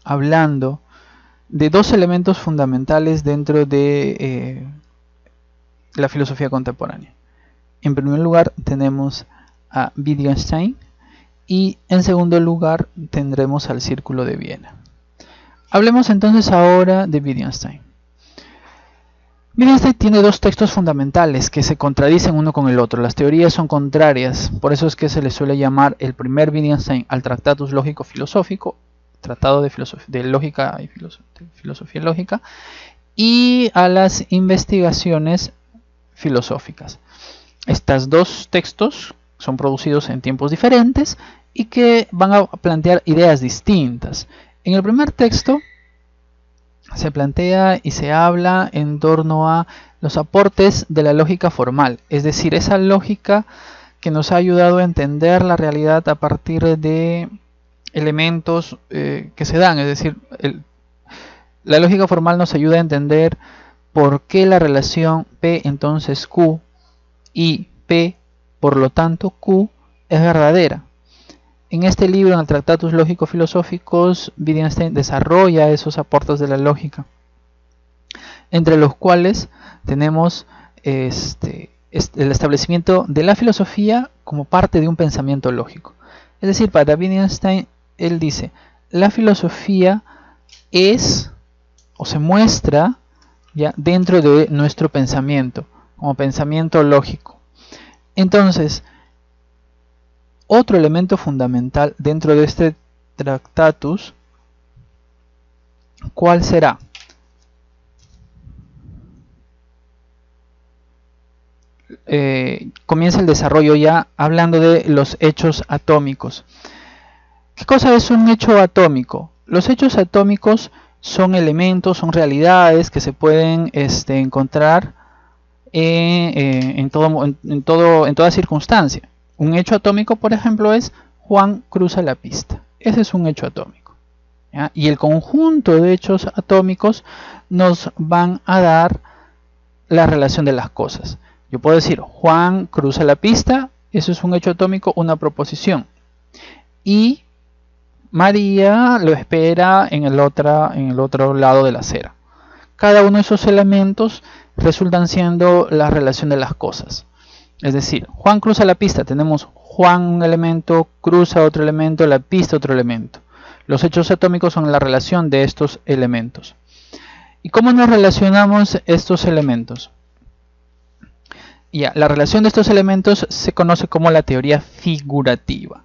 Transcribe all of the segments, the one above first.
hablando de dos elementos fundamentales dentro de la filosofía contemporánea. En primer lugar tenemos a Wittgenstein y en segundo lugar tendremos al Círculo de Viena. Hablemos entonces ahora de Wittgenstein. Wittgenstein tiene dos textos fundamentales que se contradicen uno con el otro. Las teorías son contrarias, por eso es que se le suele llamar el primer Wittgenstein al Tractatus Lógico-Filosófico, Tratado de Lógica y Filosofía Lógica, y a las investigaciones filosóficas. Estos dos textos son producidos en tiempos diferentes y que van a plantear ideas distintas. En el primer texto se plantea y se habla en torno a los aportes de la lógica formal, es decir, esa lógica que nos ha ayudado a entender la realidad a partir de elementos que se dan, es decir, la lógica formal nos ayuda a entender por qué la relación P entonces Q y P por lo tanto Q es verdadera. En este libro, en el Tractatus Lógico-Filosóficos, Wittgenstein desarrolla esos aportes de la lógica, entre los cuales tenemos el establecimiento de la filosofía como parte de un pensamiento lógico. Es decir, para Wittgenstein, él dice, la filosofía es o se muestra ya dentro de nuestro pensamiento, como pensamiento lógico. Entonces, otro elemento fundamental dentro de este Tractatus, ¿cuál será? Comienza el desarrollo ya hablando de los hechos atómicos. ¿Qué cosa es un hecho atómico? Los hechos atómicos son elementos, son realidades que se pueden encontrar en toda circunstancia. Un hecho atómico, por ejemplo, es Juan cruza la pista. Ese es un hecho atómico, ¿ya? Y el conjunto de hechos atómicos nos van a dar la relación de las cosas. Yo puedo decir, Juan cruza la pista, eso es un hecho atómico, una proposición. Y María lo espera en el otro lado de la acera. Cada uno de esos elementos resultan siendo la relación de las cosas. Es decir, Juan cruza la pista, tenemos Juan un elemento, cruza otro elemento, la pista otro elemento. Los hechos atómicos son la relación de estos elementos. ¿Y cómo nos relacionamos estos elementos? Ya, la relación de estos elementos se conoce como la teoría figurativa.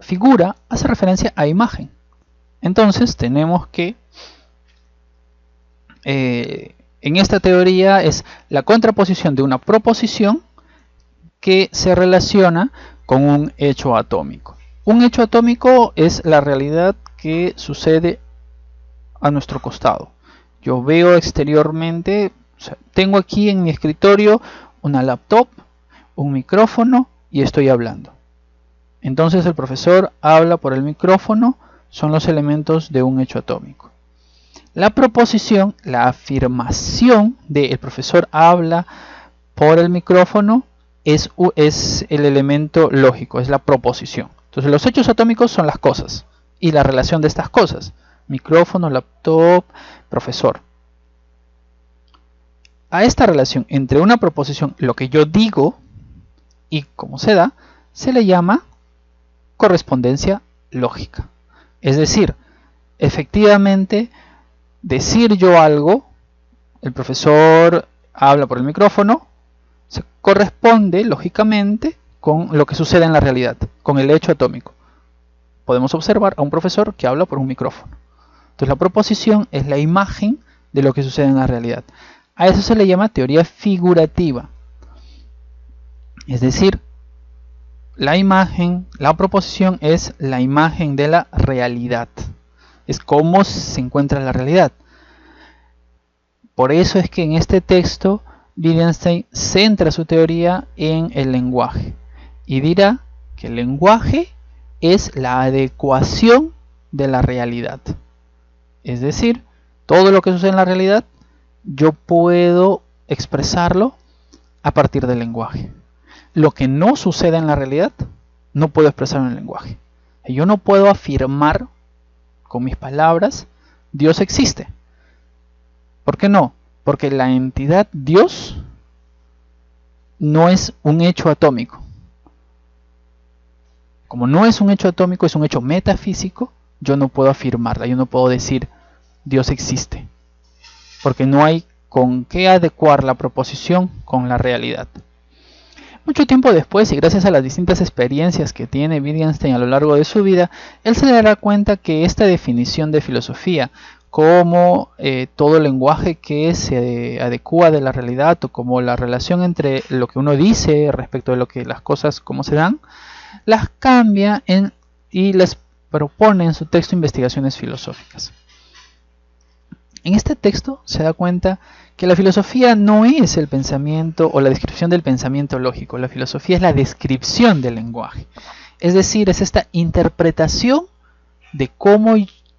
Figura hace referencia a imagen. Entonces tenemos que en esta teoría es la contraposición de una proposición que se relaciona con un hecho atómico. Un hecho atómico es la realidad que sucede a nuestro costado. Yo veo exteriormente, o sea, tengo aquí en mi escritorio una laptop, un micrófono y estoy hablando. Entonces el profesor habla por el micrófono, son los elementos de un hecho atómico. La proposición, la afirmación de el profesor habla por el micrófono es el elemento lógico, es la proposición. Entonces los hechos atómicos son las cosas y la relación de estas cosas. Micrófono, laptop, profesor. A esta relación entre una proposición, lo que yo digo y cómo se da, se le llama correspondencia lógica. Es decir, efectivamente, decir yo algo, el profesor habla por el micrófono, se corresponde lógicamente con lo que sucede en la realidad, con el hecho atómico. Podemos observar a un profesor que habla por un micrófono. Entonces la proposición es la imagen de lo que sucede en la realidad. A eso se le llama teoría figurativa. Es decir, la imagen, la proposición es la imagen de la realidad. Es cómo se encuentra la realidad. Por eso es que en este texto Wittgenstein centra su teoría en el lenguaje y dirá que el lenguaje es la adecuación de la realidad. Es decir, todo lo que sucede en la realidad yo puedo expresarlo a partir del lenguaje. Lo que no sucede en la realidad no puedo expresarlo en el lenguaje. Yo no puedo afirmar con mis palabras, Dios existe. ¿Por qué no? Porque la entidad Dios no es un hecho atómico. Como no es un hecho atómico, es un hecho metafísico, yo no puedo afirmarla, yo no puedo decir Dios existe. Porque no hay con qué adecuar la proposición con la realidad. Mucho tiempo después, y gracias a las distintas experiencias que tiene Wittgenstein a lo largo de su vida, él se dará cuenta que esta definición de filosofía, como todo lenguaje que se adecua de la realidad, o como la relación entre lo que uno dice respecto de lo que las cosas como se dan, las cambia y las propone en su texto Investigaciones Filosóficas. En este texto se da cuenta que la filosofía no es el pensamiento o la descripción del pensamiento lógico. La filosofía es la descripción del lenguaje. Es decir, es esta interpretación de cómo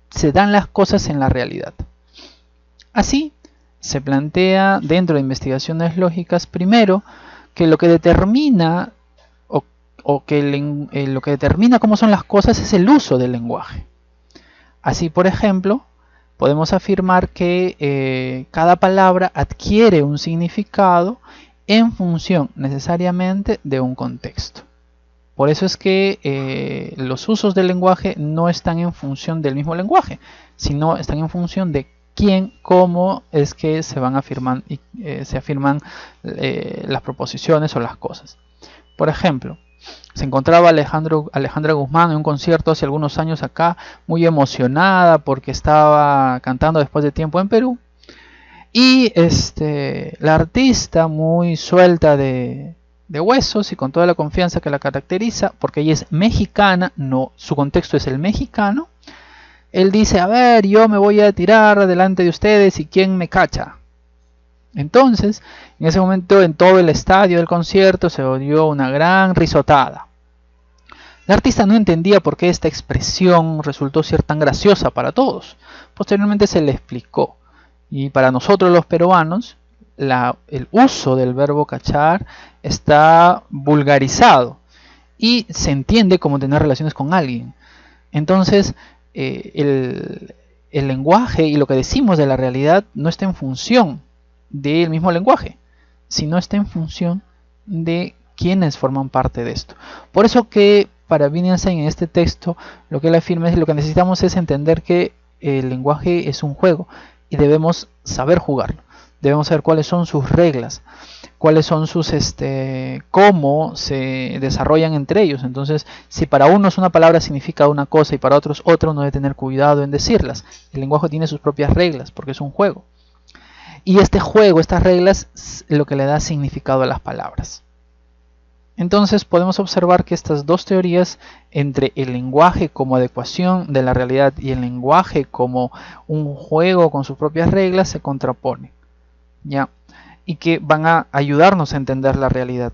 se dan las cosas en la realidad. Así, se plantea dentro de Investigaciones Lógicas, primero, que lo que determina lo que determina cómo son las cosas es el uso del lenguaje. Así, por ejemplo, podemos afirmar que cada palabra adquiere un significado en función necesariamente de un contexto. Por eso es que los usos del lenguaje no están en función del mismo lenguaje, sino están en función de quién, cómo es que se van afirmando y se afirman las proposiciones o las cosas. Por ejemplo, se encontraba Alejandra Guzmán en un concierto hace algunos años acá, muy emocionada porque estaba cantando después de tiempo en Perú. Y la artista, muy suelta de huesos y con toda la confianza que la caracteriza, porque ella es mexicana, no, su contexto es el mexicano, él dice: a ver, yo me voy a tirar delante de ustedes y ¿quién me cacha? Entonces, en ese momento, en todo el estadio del concierto se oyó una gran risotada. La artista no entendía por qué esta expresión resultó ser tan graciosa para todos. Posteriormente se le explicó. Y para nosotros los peruanos, el uso del verbo cachar está vulgarizado y se entiende como tener relaciones con alguien. Entonces, el lenguaje y lo que decimos de la realidad no está en función del mismo lenguaje, sino está en función de quienes forman parte de esto. Por eso que para Wittgenstein en este texto lo que él afirma es que lo que necesitamos es entender que el lenguaje es un juego y debemos saber jugarlo, debemos saber cuáles son sus reglas, cuáles son sus cómo se desarrollan entre ellos. Entonces, si para unos una palabra significa una cosa y para otros otra, uno debe tener cuidado en decirlas. El lenguaje tiene sus propias reglas porque es un juego. Y este juego, estas reglas, es lo que le da significado a las palabras. Entonces podemos observar que estas dos teorías, entre el lenguaje como adecuación de la realidad y el lenguaje como un juego con sus propias reglas, se contraponen, ¿ya? Y que van a ayudarnos a entender la realidad.